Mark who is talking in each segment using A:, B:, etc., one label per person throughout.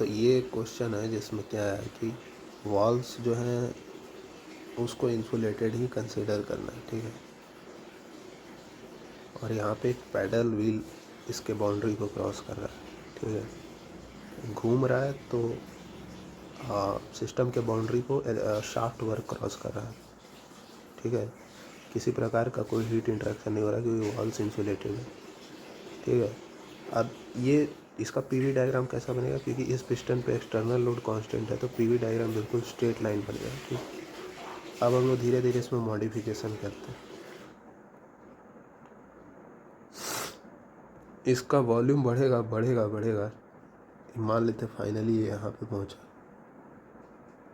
A: तो ये क्वेश्चन है जिसमें क्या है कि वॉल्स जो हैं उसको इंसुलेटेड ही कंसिडर करना है, ठीक है। और यहाँ पे एक पैडल व्हील इसके बाउंड्री को क्रॉस कर रहा है, ठीक है। घूम रहा है तो सिस्टम के बाउंड्री को शाफ्ट वर्क क्रॉस कर रहा है, ठीक है। किसी प्रकार का कोई हीट इंटरेक्शन नहीं हो रहा क्योंकि वॉल्स इंसुलेटेड है, ठीक है। अब ये इसका पीवी डायग्राम कैसा बनेगा, क्योंककि इस पिस्टन पे एक्सटर्नल लोड कांस्टेंट है तो पीवी डायग्राम बिल्कुल स्ट्रेट लाइन बनेगा, ठीक। अब हम लोग धीरे धीरे इसमें मॉडिफिकेशन करते हैं। इसका वॉल्यूम बढ़ेगा बढ़ेगा बढ़ेगा, मान लेते फाइनली ये यहाँ पे पहुँचा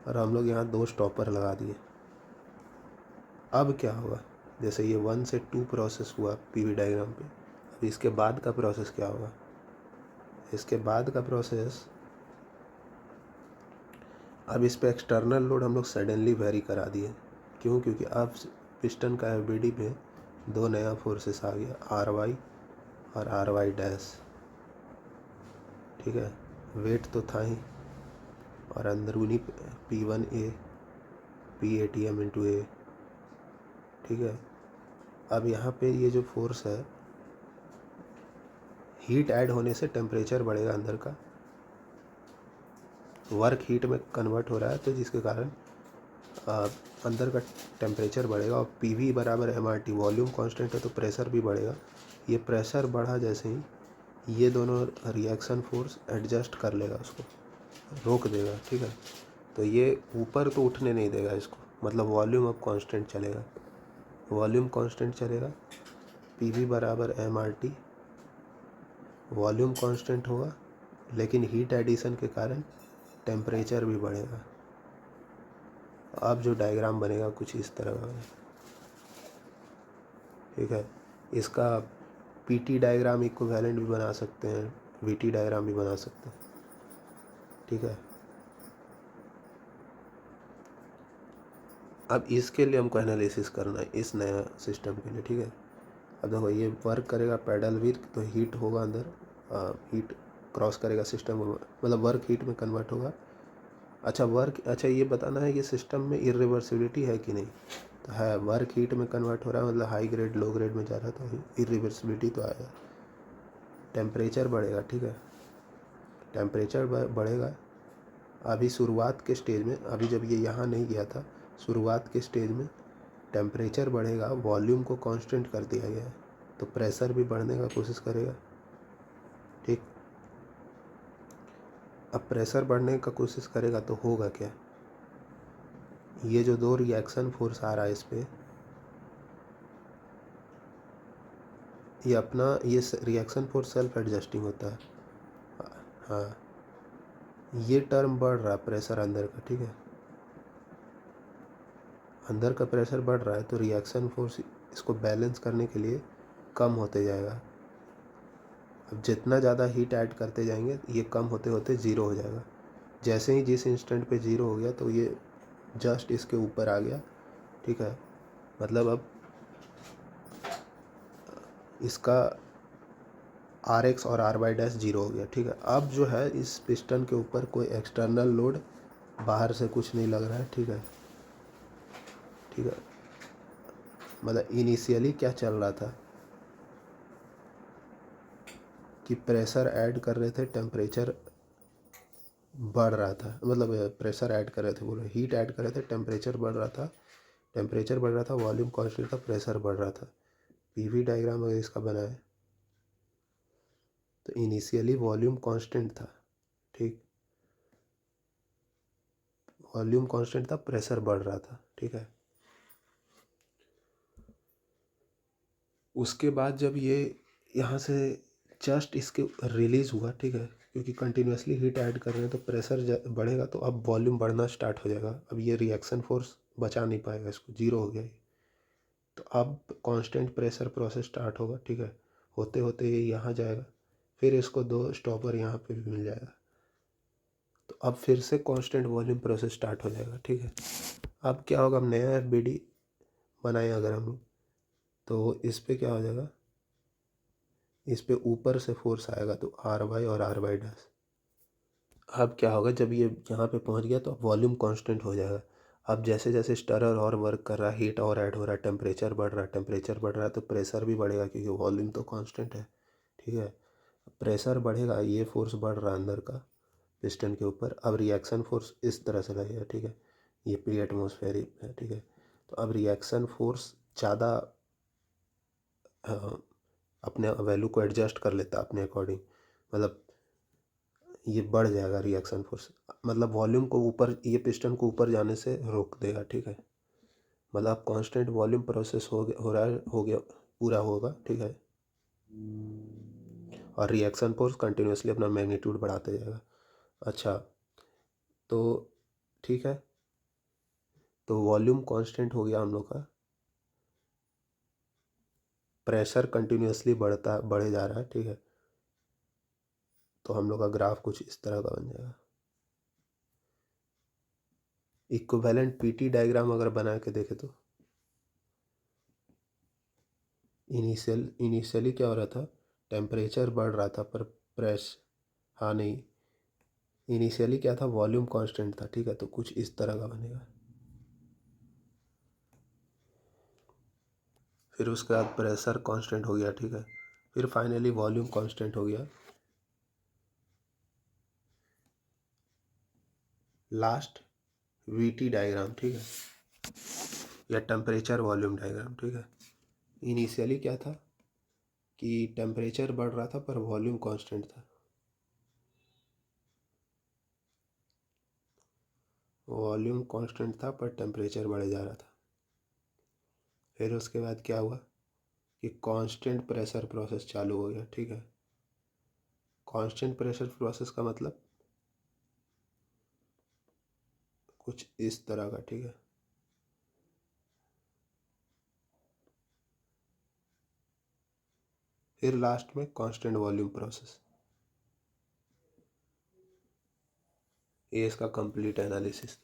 A: और हम लोग यहाँ 2 स्टॉपर लगा दिए। अब क्या होगा, जैसे ये 1 से 2 प्रोसेस हुआ पीवी डायग्राम पे, अब इसके बाद का प्रोसेस क्या होगा। इसके बाद का प्रोसेस, अब इस पे एक्सटर्नल लोड हम लोग सडनली वेरी करा दिए। क्यों, क्योंकि अब पिस्टन का एफबीडी में 2 नया फोर्सेस आ गया, आर वाई और आर वाई डैश, ठीक है। वेट तो था ही, और अंदरूनी P1A PATM इंटू ए, ठीक है। अब यहाँ पे ये जो फोर्स है, हीट ऐड होने से टेम्परेचर बढ़ेगा अंदर का, वर्क हीट में कन्वर्ट हो रहा है, तो जिसके कारण अंदर का टेम्परेचर बढ़ेगा। और पीवी बराबर MRT, वॉल्यूम कांस्टेंट है तो प्रेशर भी बढ़ेगा। ये प्रेशर बढ़ा जैसे ही ये दोनों रिएक्शन फोर्स एडजस्ट कर लेगा, उसको रोक देगा, ठीक है। तो ये ऊपर तो उठने नहीं देगा इसको, मतलब वॉल्यूम अब कांस्टेंट चलेगा, वॉल्यूम कांस्टेंट चलेगा। पीवी बराबर MRT, वॉल्यूम कांस्टेंट होगा लेकिन हीट एडिशन के कारण टेम्परेचर भी बढ़ेगा। अब जो डायग्राम बनेगा कुछ इस तरह का, ठीक है। इसका पीटी डायग्राम इक्विवेलेंट भी बना सकते हैं, वीटी डायग्राम भी बना सकते हैं, ठीक है। अब इसके लिए हमको एनालिसिस करना है इस नया सिस्टम के लिए, ठीक है। अब देखो ये वर्क करेगा पैडल व्हील, तो हीट होगा अंदर, हीट क्रॉस करेगा सिस्टम, मतलब वर्क हीट में कन्वर्ट होगा। अच्छा ये बताना है ये सिस्टम में इरिवर्सिबिलिटी है कि नहीं, तो है, वर्क हीट में कन्वर्ट हो रहा है, मतलब हाई ग्रेड लो ग्रेड में जा रहा है तो इरिवर्सिबिलिटी तो आएगा। टेम्परेचर बढ़ेगा, ठीक है, टेम्परेचर बढ़ेगा। अभी शुरुआत के स्टेज में, अभी जब ये यहाँ नहीं गया था, शुरुआत के स्टेज में टेम्परेचर बढ़ेगा, वॉल्यूम को कांस्टेंट कर दिया गया है तो प्रेशर भी बढ़ने का कोशिश करेगा, ठीक। अब प्रेशर बढ़ने का कोशिश करेगा तो होगा क्या, ये जो 2 रिएक्शन फोर्स आ रहा है इस पर, ये अपना ये रिएक्शन फोर्स सेल्फ एडजस्टिंग होता है। हाँ, ये टर्म बढ़ रहा है प्रेशर अंदर का, ठीक है। अंदर का प्रेशर बढ़ रहा है तो रिएक्शन फोर्स इसको बैलेंस करने के लिए कम होते जाएगा। अब जितना ज़्यादा हीट ऐड करते जाएंगे ये कम होते होते ज़ीरो हो जाएगा। जैसे ही जिस इंस्टेंट पे ज़ीरो हो गया तो ये जस्ट इसके ऊपर आ गया, ठीक है। मतलब अब इसका RX और RY डैश ज़ीरो हो गया, ठीक है। अब जो है इस पिस्टन के ऊपर कोई एक्सटर्नल लोड बाहर से कुछ नहीं लग रहा है, ठीक है, ठीक है। मतलब इनिशियली क्या चल रहा था कि प्रेशर ऐड कर रहे थे, टेम्परेचर बढ़ रहा था, मतलब प्रेशर ऐड कर रहे थे, बोलो हीट ऐड कर रहे थे, टेम्परेचर बढ़ रहा था, टेम्परेचर बढ़ रहा था, वॉल्यूम कांस्टेंट था, प्रेशर बढ़ रहा था। पीवी डायग्राम अगर इसका बनाए तो इनिशियली वॉल्यूम कांस्टेंट था, ठीक, वॉल्यूम कांस्टेंट था, प्रेशर बढ़ रहा था, ठीक है। उसके बाद जब ये यहाँ से जस्ट इसके रिलीज़ हुआ, ठीक है, क्योंकि कंटिन्यूसली हीट ऐड कर रहे हैं तो प्रेशर बढ़ेगा तो अब वॉल्यूम बढ़ना स्टार्ट हो जाएगा। अब ये रिएक्शन फोर्स बचा नहीं पाएगा, इसको ज़ीरो हो गया ये। तो अब कांस्टेंट प्रेशर प्रोसेस स्टार्ट होगा, ठीक है। होते होते ये यहाँ जाएगा, फिर इसको 2 स्टॉपर यहाँ पे भी मिल जाएगा, तो अब फिर से कांस्टेंट वॉल्यूम प्रोसेस स्टार्ट हो जाएगा, ठीक है। अब क्या होगा, अब नया एफबीडी बनाए अगर हम लोग, तो इस पे क्या हो जाएगा, इस पे ऊपर से फोर्स आएगा तो RY और RY डैश, अब क्या होगा, जब ये यहाँ पे पहुँच गया तो वॉल्यूम कांस्टेंट हो जाएगा। अब जैसे जैसे स्टरर और वर्क कर रहा है, हीट और ऐड हो रहा है, टेम्परेचर बढ़ रहा है, टेम्परेचर बढ़ रहा है, तो प्रेशर भी बढ़ेगा क्योंकि वॉल्यूम तो कांस्टेंट है। ठीक है, प्रेशर बढ़ेगा, ये फोर्स बढ़ रहा है अंदर का पिस्टन के ऊपर। अब रिएक्शन फोर्स इस तरह से लगेगा। ठीक है, ये प्री एटमॉस्फेरिक है। ठीक है, तो अब रिएक्शन फोर्स ज़्यादा अपने वैल्यू को एडजस्ट कर लेता है अपने अकॉर्डिंग, मतलब ये बढ़ जाएगा रिएक्शन फोर्स, मतलब वॉल्यूम को ऊपर, ये पिस्टन को ऊपर जाने से रोक देगा। ठीक है, मतलब कांस्टेंट वॉल्यूम प्रोसेस हो रहा है, हो गया, पूरा होगा। ठीक है, और रिएक्शन फोर्स कंटिन्यूसली अपना मैग्नीट्यूड बढ़ाते जाएगा। अच्छा, तो ठीक है, तो वॉल्यूम कांस्टेंट हो गया हम लोग का, प्रेशर कंटिन्यूसली बढ़े जा रहा है। ठीक है, तो हम लोग का ग्राफ कुछ इस तरह का बन जाएगा। इक्विवेलेंट पीटी डायग्राम अगर बना के देखे तो इनिशियली क्या हो रहा था, टेम्परेचर बढ़ रहा था पर हाँ नहीं, इनिशियली क्या था, वॉल्यूम कांस्टेंट था। ठीक है, तो कुछ इस तरह का बनेगा। फिर उसके बाद प्रेशर कांस्टेंट हो गया। ठीक है, फिर फाइनली वॉल्यूम कांस्टेंट हो गया। Last VT diagram. ठीक है, या टेम्परेचर वॉल्यूम डायग्राम। ठीक है, इनिशियली क्या था कि टेम्परेचर बढ़ रहा था पर वॉल्यूम कांस्टेंट था। वॉल्यूम कांस्टेंट था पर टेम्परेचर बढ़े जा रहा था। फिर उसके बाद क्या हुआ कि कांस्टेंट प्रेशर प्रोसेस चालू हो गया। ठीक है, कांस्टेंट प्रेशर प्रोसेस का मतलब कुछ इस तरह का। ठीक है, फिर लास्ट में कांस्टेंट वॉल्यूम प्रोसेस। ये इसका कंप्लीट एनालिसिस।